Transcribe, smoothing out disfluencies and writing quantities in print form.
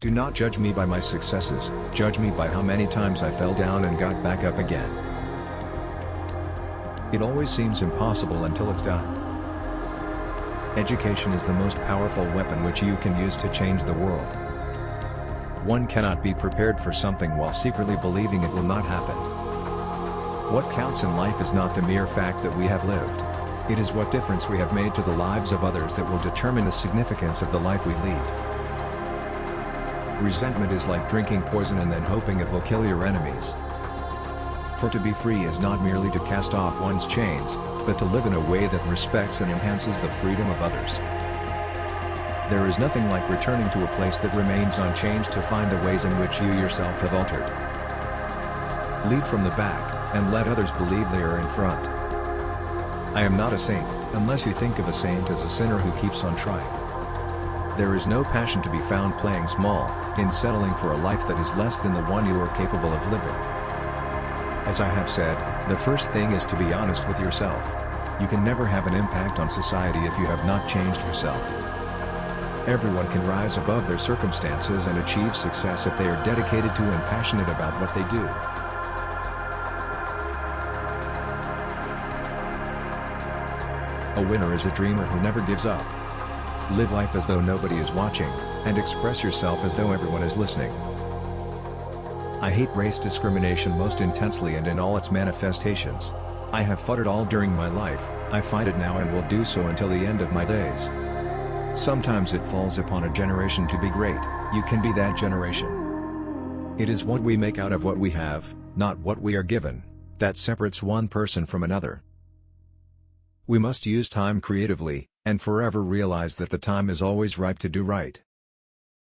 Do not judge me by my successes, judge me by how many times I fell down and got back up again. It always seems impossible until it's done. Education is the most powerful weapon which you can use to change the world. One cannot be prepared for something while secretly believing it will not happen. What counts in life is not the mere fact that we have lived. It is what difference we have made to the lives of others that will determine the significance of the life we lead. Resentment is like drinking poison and then hoping it will kill your enemies. For to be free is not merely to cast off one's chains, but to live in a way that respects and enhances the freedom of others. There is nothing like returning to a place that remains unchanged to find the ways in which you yourself have altered. Lead from the back, and let others believe they are in front. I am not a saint, unless you think of a saint as a sinner who keeps on trying. There is no passion to be found playing small, in settling for a life that is less than the one you are capable of living. As I have said, the first thing is to be honest with yourself. You can never have an impact on society if you have not changed yourself. Everyone can rise above their circumstances and achieve success if they are dedicated to and passionate about what they do. A winner is a dreamer who never gives up. Live life as though nobody is watching, and express yourself as though everyone is listening. I hate race discrimination most intensely and in all its manifestations. I have fought it all during my life, I fight it now and will do so until the end of my days. Sometimes it falls upon a generation to be great. You can be that generation. It is what we make out of what we have, not what we are given, that separates one person from another. We must use time creatively, and forever realize that the time is always ripe to do right.